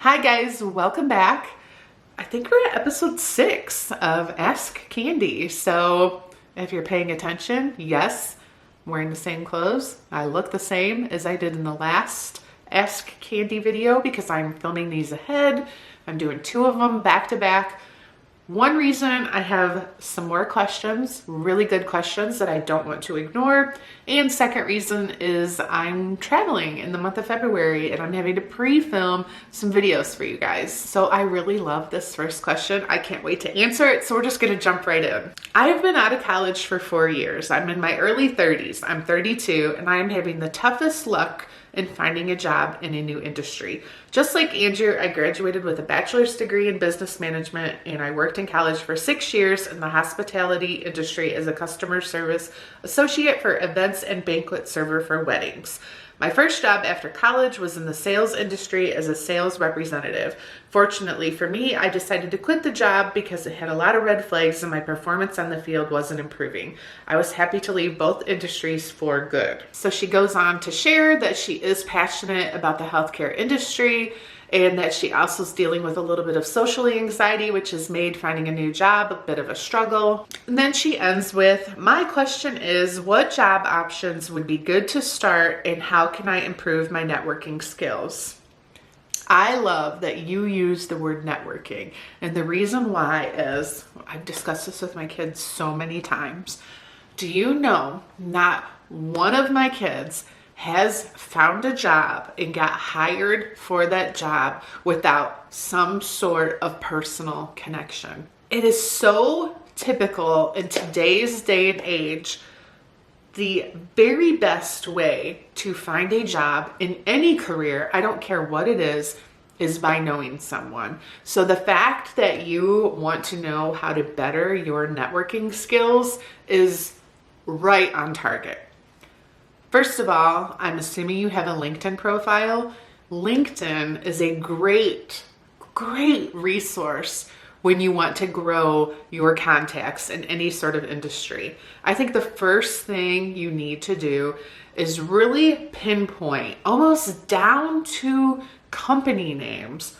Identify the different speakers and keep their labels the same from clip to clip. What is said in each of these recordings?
Speaker 1: Hi guys, welcome back. I think we're at episode 6 of Ask Candi. So if you're paying attention, yes, I'm wearing the same clothes. I look the same as I did in the last Ask Candi video because I'm filming these ahead. I'm doing 2 of them back to back. One reason I have some more questions, really good questions that I don't want to ignore. And second reason is I'm traveling in the month of February and I'm having to pre-film some videos for you guys. So I really love this first question. I can't wait to answer it. So we're just gonna jump right in. I have been out of college for 4 years. I'm in my early 30s. I'm 32 and I am having the toughest luck in finding a job in a new industry. Just like Andrew, I graduated with a bachelor's degree in business management and I worked in college for 6 years in the hospitality industry as a customer service associate for events and banquet server for weddings. My first job after college was in the sales industry as a sales representative. Fortunately for me, I decided to quit the job because it had a lot of red flags and my performance on the field wasn't improving. I was happy to leave both industries for good. So she goes on to share that she is passionate about the healthcare industry and that she also is dealing with a little bit of social anxiety, which has made finding a new job a bit of a struggle. And then she ends with, my question is, what job options would be good to start and how can I improve my networking skills? I love that you use the word networking. And the reason why is, I've discussed this with my kids so many times. Do you know not one of my kids has found a job and got hired for that job without some sort of personal connection? It is so typical in today's day and age. The very best way to find a job in any career, I don't care what it is by knowing someone. So the fact that you want to know how to better your networking skills is right on target. First of all, I'm assuming you have a LinkedIn profile. LinkedIn is a great resource when you want to grow your contacts in any sort of industry. I think the first thing you need to do is really pinpoint, almost down to company names,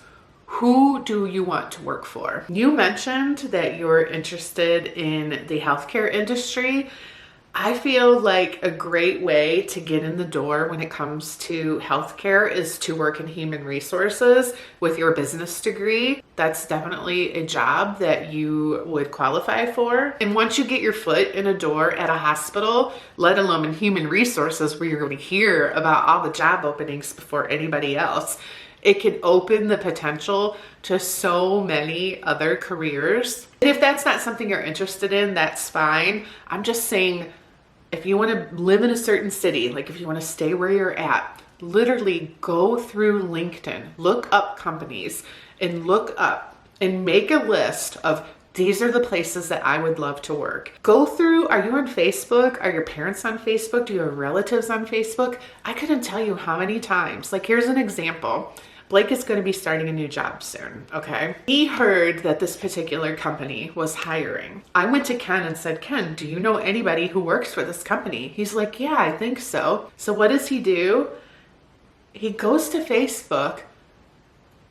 Speaker 1: who do you want to work for? You mentioned that you're interested in the healthcare industry. I feel like a great way to get in the door when it comes to healthcare is to work in human resources with your business degree. That's definitely a job that you would qualify for. And once you get your foot in a door at a hospital, let alone in human resources where you're going to hear about all the job openings before anybody else, it can open the potential to so many other careers. And if that's not something you're interested in, that's fine. I'm just saying, if you want to live in a certain city, like if you want to stay where you're at, literally go through LinkedIn, look up companies and look up and make a list of these are the places that I would love to work. Go through, are you on Facebook? Are your parents on Facebook? Do you have relatives on Facebook? I couldn't tell you how many times. Like here's an example. Blake is going to be starting a new job soon, okay? He heard that this particular company was hiring. I went to Ken and said, Ken, do you know anybody who works for this company? He's like, yeah, I think so. So what does he do? He goes to Facebook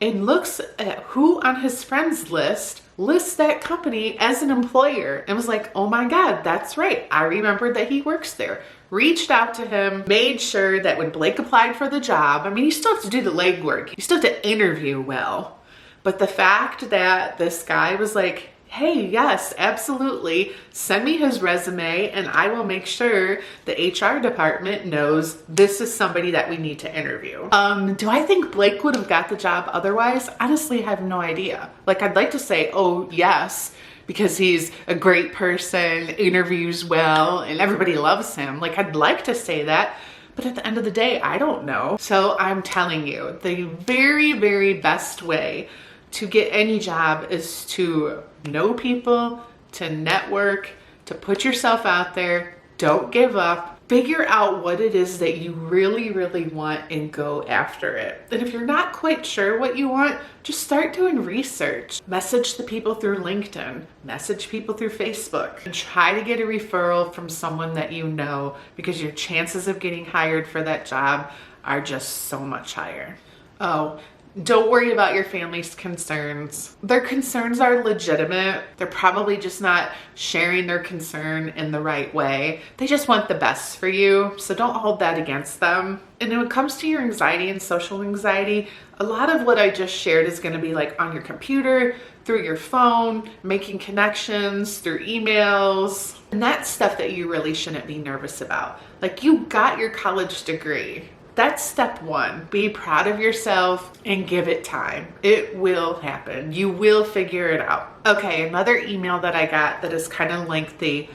Speaker 1: and looks at who on his friends list lists that company as an employer and was like, oh my God, that's right. I remembered that he works there. Reached out to him, made sure that when Blake applied for the job, I mean, you still have to do the legwork. You still have to interview well. But the fact that this guy was like, hey, yes, absolutely, send me his resume and I will make sure the HR department knows this is somebody that we need to interview. Do I think Blake would have got the job otherwise? Honestly, I have no idea. Like, I'd like to say, oh, yes, because he's a great person, interviews well, and everybody loves him. Like, I'd like to say that, but at the end of the day, I don't know. So I'm telling you, the very best way to get any job is to know people, to network, to put yourself out there. Don't give up. Figure out what it is that you really want and go after it. And if you're not quite sure what you want, just start doing research. Message the people through LinkedIn, message people through Facebook, and try to get a referral from someone that you know, because your chances of getting hired for that job are just so much higher. Oh, Don't worry about your family's concerns. Their concerns are legitimate. They're probably just not sharing their concern in the right way. They just want the best for you, so don't hold that against them. And when it comes to your anxiety and social anxiety, a lot of what I just shared is going to be like on your computer, through your phone, making connections, through emails. And that's stuff that you really shouldn't be nervous about. Like, you got your college degree. That's step one. Be proud of yourself and give it time. It will happen. You will figure it out. Okay, another email that I got that is kind of lengthy.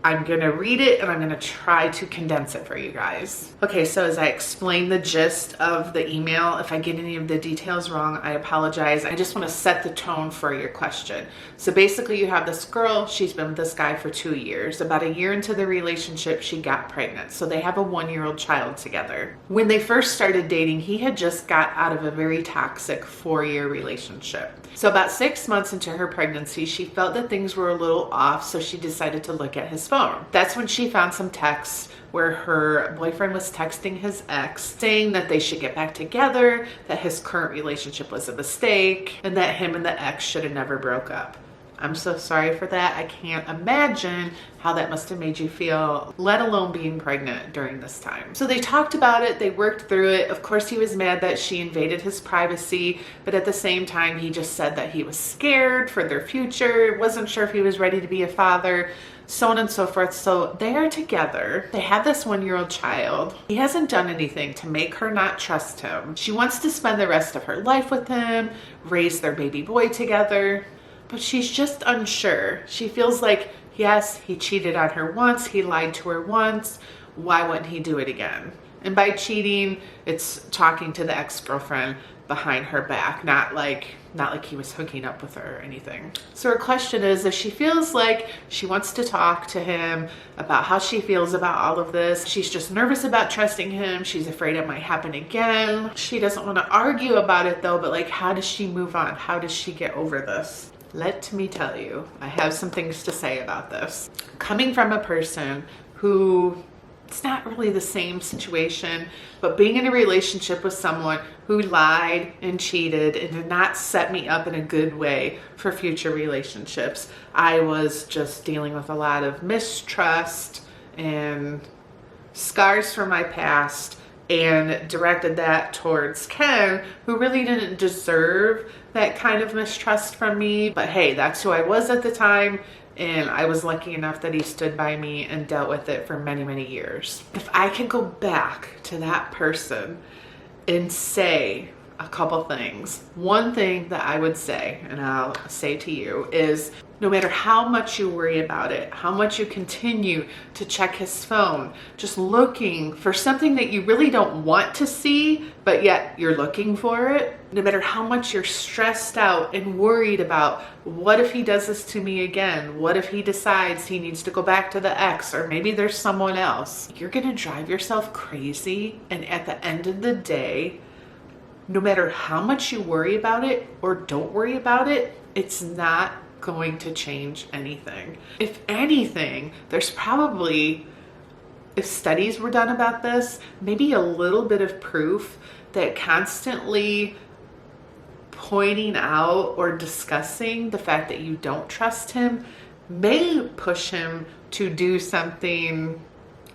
Speaker 1: I'm gonna read it and I'm gonna try to condense it for you guys. Okay, so as I explain the gist of the email, if I get any of the details wrong, I apologize. I just wanna set the tone for your question. So basically you have this girl, she's been with this guy for 2 years. About a year into the relationship, she got pregnant. So they have a 1-year-old child together. When they first started dating, he had just got out of a very toxic 4-year relationship. So about 6 months into her pregnancy, she felt that things were a little off, so she decided to look at his phone. That's when she found some texts where her boyfriend was texting his ex saying that they should get back together, that his current relationship was a mistake, and that him and the ex should have never broke up. I'm so sorry for that. I can't imagine how that must have made you feel, let alone being pregnant during this time. So they talked about it, they worked through it. Of course, he was mad that she invaded his privacy, but at the same time, he just said that he was scared for their future, wasn't sure if he was ready to be a father, so on and so forth. So they are together. They have this 1-year-old child. He hasn't done anything to make her not trust him. She wants to spend the rest of her life with him, raise their baby boy together. But she's just unsure. She feels like, yes, he cheated on her once, he lied to her once, why wouldn't he do it again? And by cheating, it's talking to the ex-girlfriend behind her back, not like he was hooking up with her or anything. So her question is, if she feels like she wants to talk to him about how she feels about all of this, she's just nervous about trusting him, she's afraid it might happen again. She doesn't want to argue about it though, but like, how does she move on? How does she get over this? Let me tell you, I have some things to say about this. Coming from a person who, it's not really the same situation, but being in a relationship with someone who lied and cheated and did not set me up in a good way for future relationships. I was just dealing with a lot of mistrust and scars from my past, and directed that towards Ken, who really didn't deserve that kind of mistrust from me. But hey, that's who I was at the time, and I was lucky enough that he stood by me and dealt with it for many, many years. If I could go back to that person and say a couple things, one thing that I would say, and I'll say to you, is no matter how much you worry about it, how much you continue to check his phone, just looking for something that you really don't want to see, but yet you're looking for it, no matter how much you're stressed out and worried about, what if he does this to me again? What if he decides he needs to go back to the ex, or maybe there's someone else? You're gonna drive yourself crazy, and at the end of the day, no matter how much you worry about it or don't worry about it, it's not going to change anything. If anything, there's probably, if studies were done about this, maybe a little bit of proof that constantly pointing out or discussing the fact that you don't trust him may push him to do something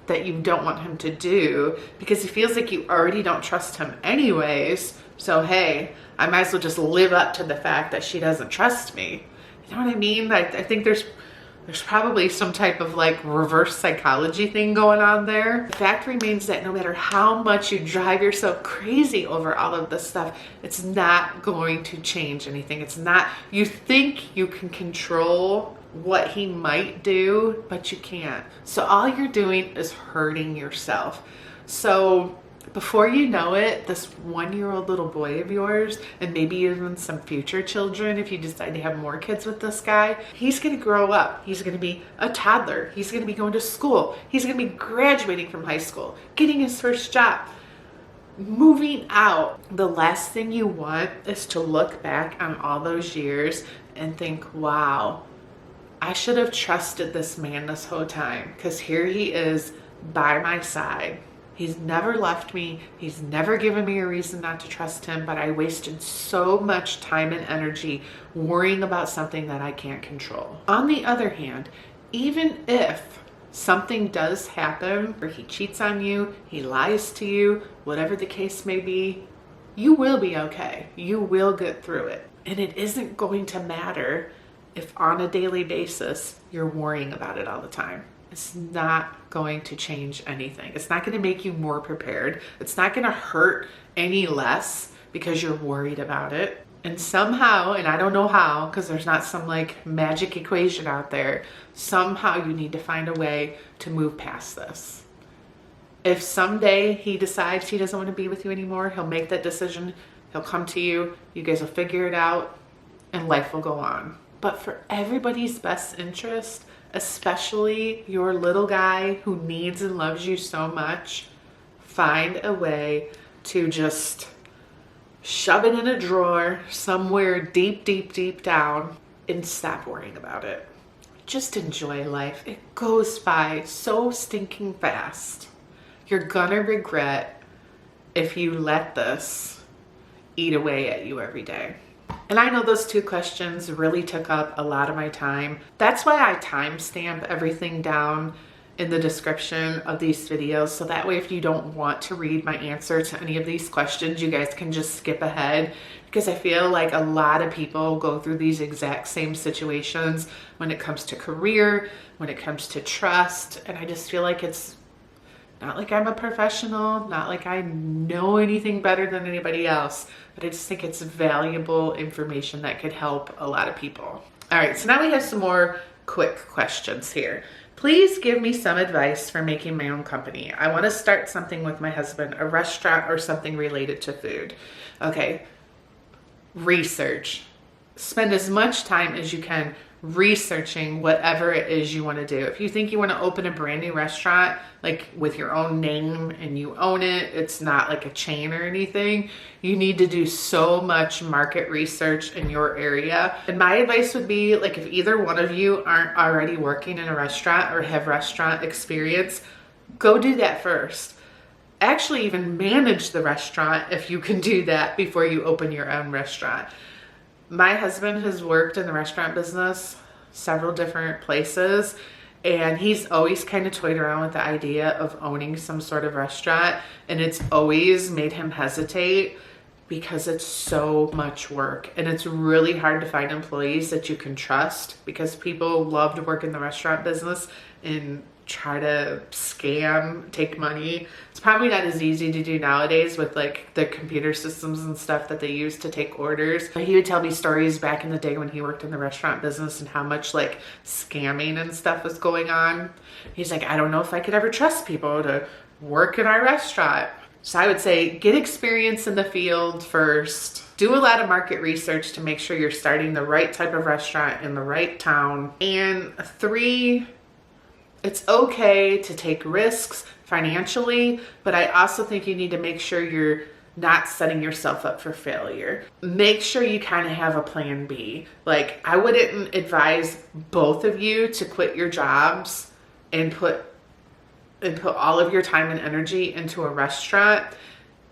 Speaker 1: that you don't want him to do, because he feels like you already don't trust him anyways. So hey, I might as well just live up to the fact that she doesn't trust me. You know what I mean? I think there's probably some type of like reverse psychology thing going on there. The fact remains that no matter how much you drive yourself crazy over all of this stuff, it's not going to change anything. It's not, you think you can control what he might do, but you can't. So all you're doing is hurting yourself. So before you know it, this 1-year-old little boy of yours, and maybe even some future children, if you decide to have more kids with this guy, he's gonna grow up. He's gonna be a toddler. He's gonna be going to school. He's gonna be graduating from high school, getting his first job, moving out. The last thing you want is to look back on all those years and think, wow, I should have trusted this man this whole time, because here he is by my side. He's never left me. He's never given me a reason not to trust him, but I wasted so much time and energy worrying about something that I can't control. On the other hand, even if something does happen, or he cheats on you, he lies to you, whatever the case may be, you will be okay. You will get through it. And it isn't going to matter if on a daily basis you're worrying about it all the time. It's not going to change anything. It's not going to make you more prepared. It's not going to hurt any less because you're worried about it. And somehow, and I don't know how, because there's not some like magic equation out there, somehow you need to find a way to move past this. If someday he decides he doesn't want to be with you anymore, he'll make that decision. He'll come to you. You guys will figure it out and life will go on. But for everybody's best interest, especially your little guy who needs and loves you so much, find a way to just shove it in a drawer somewhere deep, deep, deep down and stop worrying about it. Just enjoy life. It goes by so stinking fast. You're gonna regret if you let this eat away at you every day. And I know those two questions really took up a lot of my time. That's why I timestamp everything down in the description of these videos. So that way, if you don't want to read my answer to any of these questions, you guys can just skip ahead, because I feel like a lot of people go through these exact same situations when it comes to career, when it comes to trust. And I just feel like it's not like I'm a professional, not like I know anything better than anybody else, but I just think it's valuable information that could help a lot of people. All right, so now we have some more quick questions here. Please give me some advice for making my own company. I want to start something with my husband, a restaurant or something related to food. Okay, research. Spend as much time as you can researching whatever it is you want to do. If you think you want to open a brand new restaurant, like with your own name and you own it, it's not like a chain or anything, you need to do so much market research in your area. And my advice would be, like, if either one of you aren't already working in a restaurant or have restaurant experience, go do that first. Actually, even manage the restaurant if you can do that before you open your own restaurant. My husband has worked in the restaurant business several different places, and he's always kind of toyed around with the idea of owning some sort of restaurant, and it's always made him hesitate because it's so much work, and it's really hard to find employees that you can trust, because people love to work in the restaurant business and try to scam, take money. It's probably not as easy to do nowadays with like the computer systems and stuff that they use to take orders. But he would tell me stories back in the day when he worked in the restaurant business and how much like scamming and stuff was going on. He's like, I don't know if I could ever trust people to work in our restaurant. So I would say get experience in the field first. Do a lot of market research to make sure you're starting the right type of restaurant in the right town. And 3, it's okay to take risks financially, but I also think you need to make sure you're not setting yourself up for failure. Make sure you kind of have a plan B. Like, I wouldn't advise both of you to quit your jobs and put all of your time and energy into a restaurant.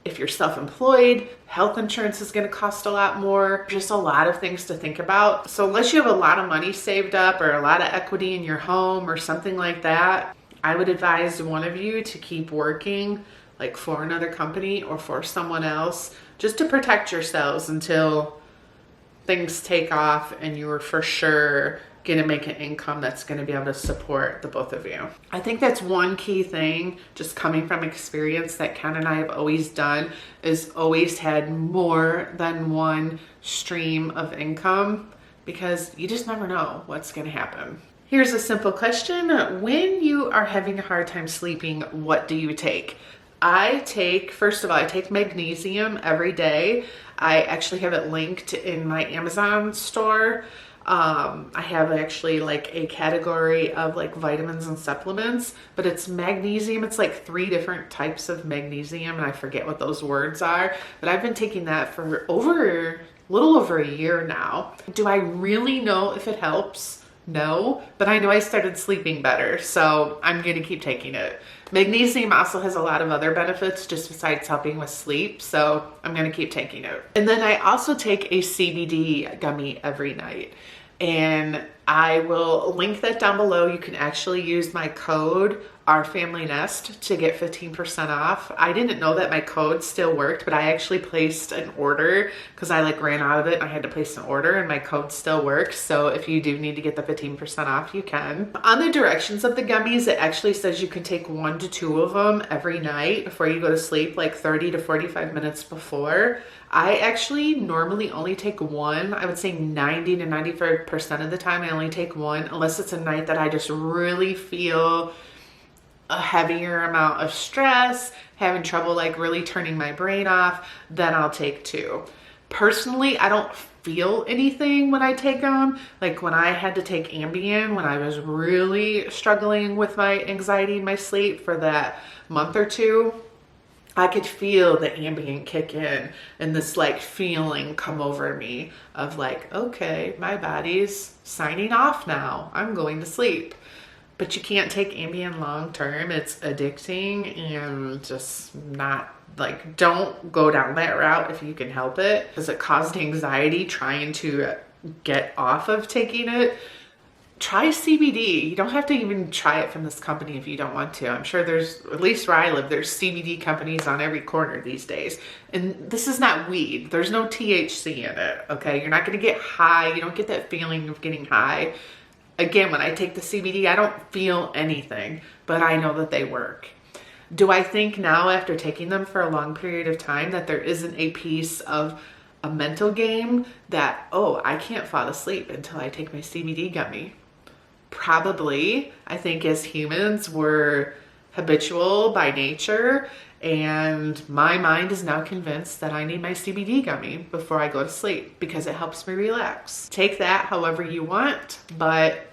Speaker 1: If you're self-employed, health insurance is going to cost a lot more. Just a lot of things to think about. So unless you have a lot of money saved up or a lot of equity in your home or something like that, I would advise one of you to keep working like for another company or for someone else, just to protect yourselves until things take off and you're for sure going to make an income that's going to be able to support the both of you. I think that's one key thing, just coming from experience, that Ken and I have always done, is always had more than one stream of income, because you just never know what's going to happen. Here's a simple question. When you are having a hard time sleeping, what do you take? First of all, I take magnesium every day. I actually have it linked in my Amazon store. I have actually like a category of like vitamins and supplements, but it's magnesium. It's like 3 different types of magnesium, and I forget what those words are, but I've been taking that for a little over a year now. Do I really know if it helps? No, but I know I started sleeping better, so I'm gonna keep taking it. Magnesium also has a lot of other benefits just besides helping with sleep, so I'm gonna keep taking it. And then I also take a CBD gummy every night, and I will link that down below. You can actually use my code ourfamilynest to get 15% off. I didn't know that my code still worked, but I actually placed an order because I ran out of it. I had to place an order and my code still works. So if you do need to get the 15% off, you can. On the directions of the gummies, it actually says you can take 1 to 2 of them every night before you go to sleep, like 30 to 45 minutes before. I actually normally only take one. I would say 90 to 95% of the time I only take one, unless it's a night that I just really feel a heavier amount of stress, having trouble really turning my brain off, then I'll take 2. Personally, I don't feel anything when I take them. Like when I had to take Ambien, when I was really struggling with my anxiety and my sleep for that month or 2, I could feel the Ambien kick in and this feeling come over me of okay, my body's signing off now. I'm going to sleep. But you can't take Ambien long term. It's addicting and just not don't go down that route if you can help it, because it caused anxiety trying to get off of taking it. Try CBD. You don't have to even try it from this company if you don't want to. I'm sure there's, at least where I live, there's CBD companies on every corner these days. And this is not weed. There's no THC in it, okay? You're not going to get high. You don't get that feeling of getting high. Again, when I take the CBD, I don't feel anything, but I know that they work. Do I think now, after taking them for a long period of time, that there isn't a piece of a mental game that, oh, I can't fall asleep until I take my CBD gummy? Probably. I think as humans, we're habitual by nature, and my mind is now convinced that I need my CBD gummy before I go to sleep because it helps me relax. Take that however you want, but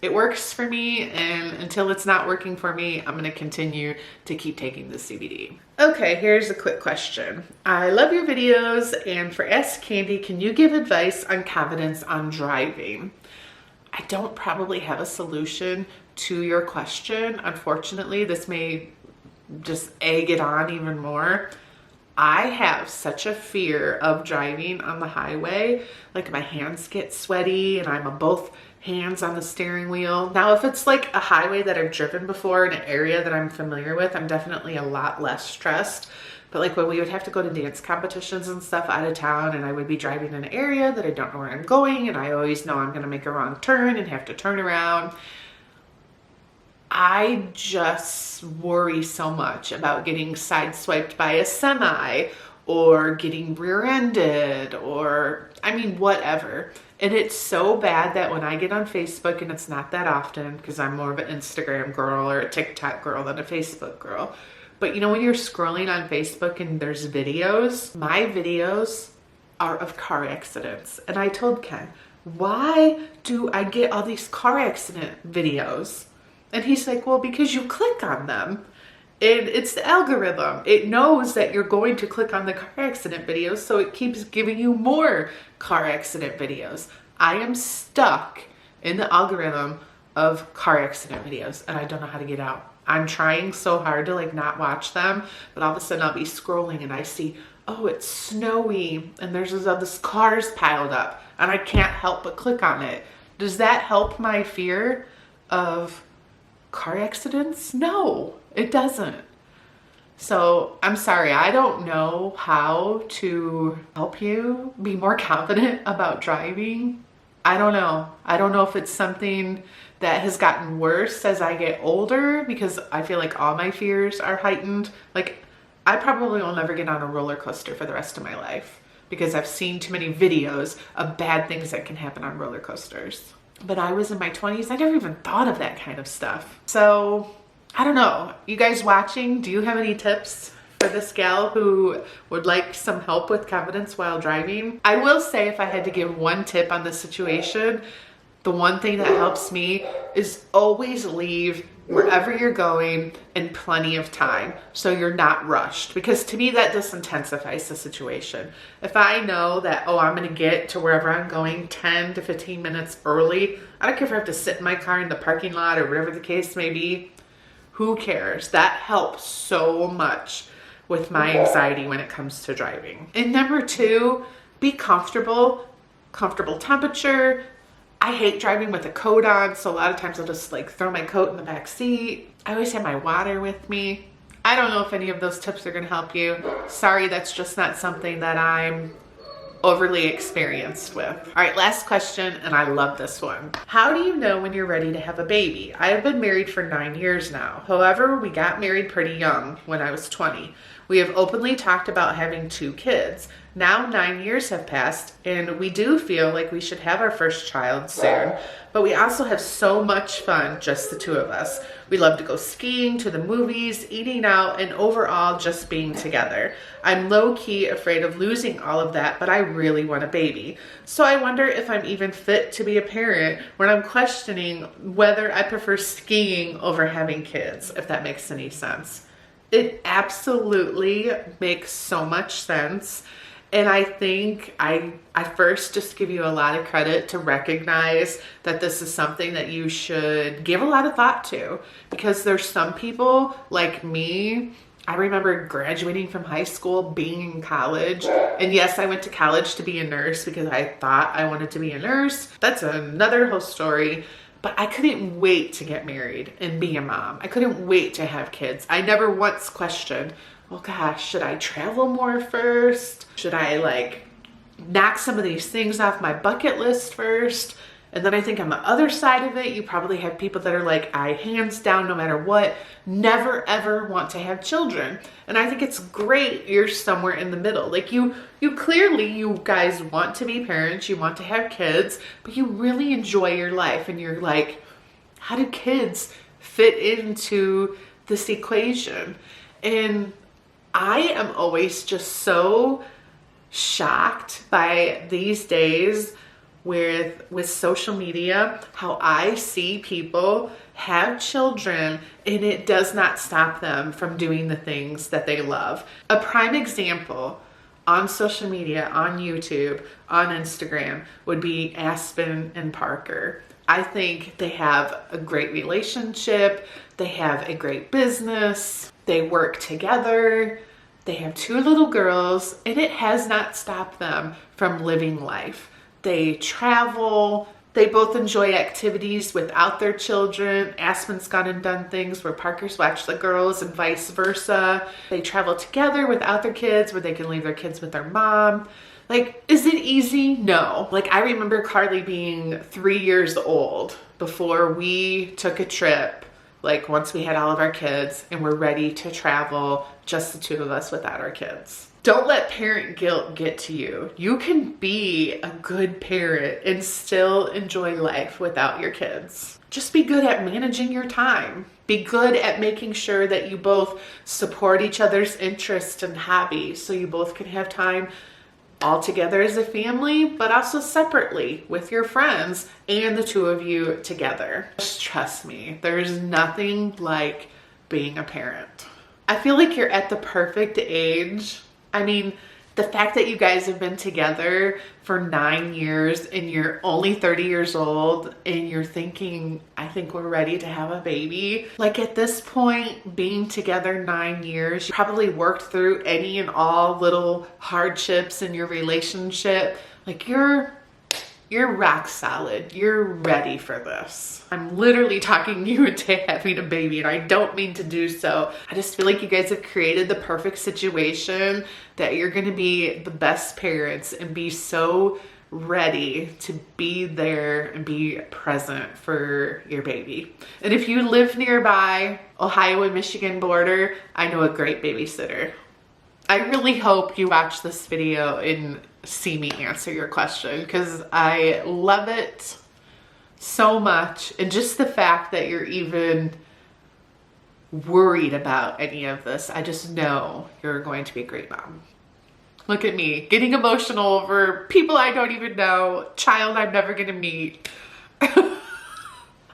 Speaker 1: it works for me, and until it's not working for me, I'm going to continue to keep taking the CBD. Okay, here's a quick question. I love your videos, and for Ask Candi, can you give advice on confidence on driving? I don't probably have a solution to your question. Unfortunately, this may just egg it on even more. I have such a fear of driving on the highway. My hands get sweaty and I'm on both hands on the steering wheel. Now, if it's a highway that I've driven before in an area that I'm familiar with, I'm definitely a lot less stressed. But when we would have to go to dance competitions and stuff out of town, and I would be driving in an area that I don't know where I'm going, and I always know I'm going to make a wrong turn and have to turn around, I just worry so much about getting sideswiped by a semi or getting rear-ended or, whatever. And it's so bad that when I get on Facebook, and it's not that often because I'm more of an Instagram girl or a TikTok girl than a Facebook girl. But when you're scrolling on Facebook and there's videos, my videos are of car accidents. And I told Ken, why do I get all these car accident videos? And he's like, well, because you click on them. And it's the algorithm. It knows that you're going to click on the car accident videos, so it keeps giving you more car accident videos. I am stuck in the algorithm of car accident videos, and I don't know how to get out. I'm trying so hard to not watch them, but all of a sudden I'll be scrolling and I see, oh, it's snowy and there's all this cars piled up and I can't help but click on it. Does that help my fear of car accidents? No, it doesn't. So I'm sorry, I don't know how to help you be more confident about driving. I don't know. I don't know if it's something that has gotten worse as I get older, because I feel like all my fears are heightened. I probably will never get on a roller coaster for the rest of my life because I've seen too many videos of bad things that can happen on roller coasters. But I was in my 20s. I never even thought of that kind of stuff. So I don't know. You guys watching, do you have any tips for this gal who would like some help with confidence while driving? I will say, if I had to give one tip on this situation, the one thing that helps me is always leave wherever you're going in plenty of time so you're not rushed. Because to me, that just intensifies the situation. If I know that, oh, I'm going to get to wherever I'm going 10 to 15 minutes early, I don't care if I have to sit in my car in the parking lot or whatever the case may be. Who cares? That helps so much with my anxiety when it comes to driving. And number two, be comfortable. Comfortable temperature. I hate driving with a coat on, so a lot of times I'll just like throw my coat in the back seat. I always have my water with me. I don't know if any of those tips are gonna help you. Sorry, that's just not something that I'm overly experienced with. All right, last question, and I love this one. How do you know when you're ready to have a baby? I have been married for 9 years now. However, we got married pretty young, when I was 20. We have openly talked about having 2 kids. Now 9 years have passed, and we do feel like we should have our first child soon, but we also have so much fun, just the 2 of us. We love to go skiing, to the movies, eating out, and overall just being together. I'm low-key afraid of losing all of that, but I really want a baby. So I wonder if I'm even fit to be a parent when I'm questioning whether I prefer skiing over having kids, if that makes any sense. It absolutely makes so much sense. And I think I first just give you a lot of credit to recognize that this is something that you should give a lot of thought to, because there's some people like me. I remember graduating from high school, being in college, and yes, I went to college to be a nurse because I thought I wanted to be a nurse. That's another whole story. But I couldn't wait to get married and be a mom. I couldn't wait to have kids. I never once questioned, well, gosh, should I travel more first? Should I like knock some of these things off my bucket list first? And then I think on the other side of it, you probably have people that are like, I hands down, no matter what, never ever want to have children. And I think it's great you're somewhere in the middle. Like you clearly, you guys want to be parents, you want to have kids, but you really enjoy your life. And you're like, how do kids fit into this equation? And I am always just so shocked by these days with social media, how I see people have children and it does not stop them from doing the things that they love. A prime example on social media, on YouTube, on Instagram would be Aspen and Parker. I think they have a great relationship. They have a great business. They work together. They have 2 little girls, and it has not stopped them from living life. They travel. They both enjoy activities without their children. Aspen's gone and done things where Parker's watched the girls and vice versa. They travel together without their kids, where they can leave their kids with their mom. Like, is it easy? No. Like, I remember Carly being 3 years old before we took a trip, like once we had all of our kids and we're ready to travel, just the 2 of us without our kids. Don't let parent guilt get to you. You can be a good parent and still enjoy life without your kids. Just be good at managing your time. Be good at making sure that you both support each other's interests and hobbies so you both can have time all together as a family, but also separately with your friends and the 2 of you together. Just trust me, there's nothing like being a parent. I feel like you're at the perfect age. I mean, the fact that you guys have been together for 9 years and you're only 30 years old and you're thinking, I think we're ready to have a baby. Like at this point, being together 9 years, you probably worked through any and all little hardships in your relationship. Like you're rock solid. You're ready for this. I'm literally talking you into having a baby, and I don't mean to do so. I just feel like you guys have created the perfect situation that you're going to be the best parents and be so ready to be there and be present for your baby. And if you live nearby, Ohio and Michigan border, I know a great babysitter. I really hope you watch this video and see me answer your question, because I love it so much. And just the fact that you're even worried about any of this, I just know you're going to be a great mom. Look at me getting emotional over people I don't even know, child I'm never gonna meet.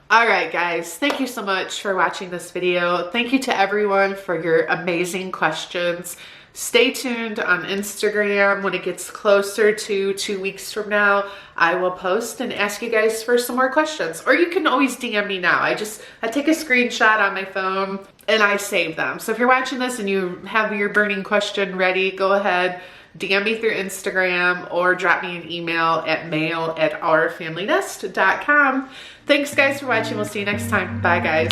Speaker 1: All right, guys, thank you so much for watching this video. Thank you to everyone for your amazing questions. Stay tuned on Instagram. When it gets closer to 2 weeks from now, I will post and ask you guys for some more questions. Or you can always DM me now. I take a screenshot on my phone and I save them. So if you're watching this and you have your burning question ready, go ahead, DM me through Instagram or drop me an email at mail@ourfamilynest.com. Thanks guys for watching. We'll see you next time. Bye guys.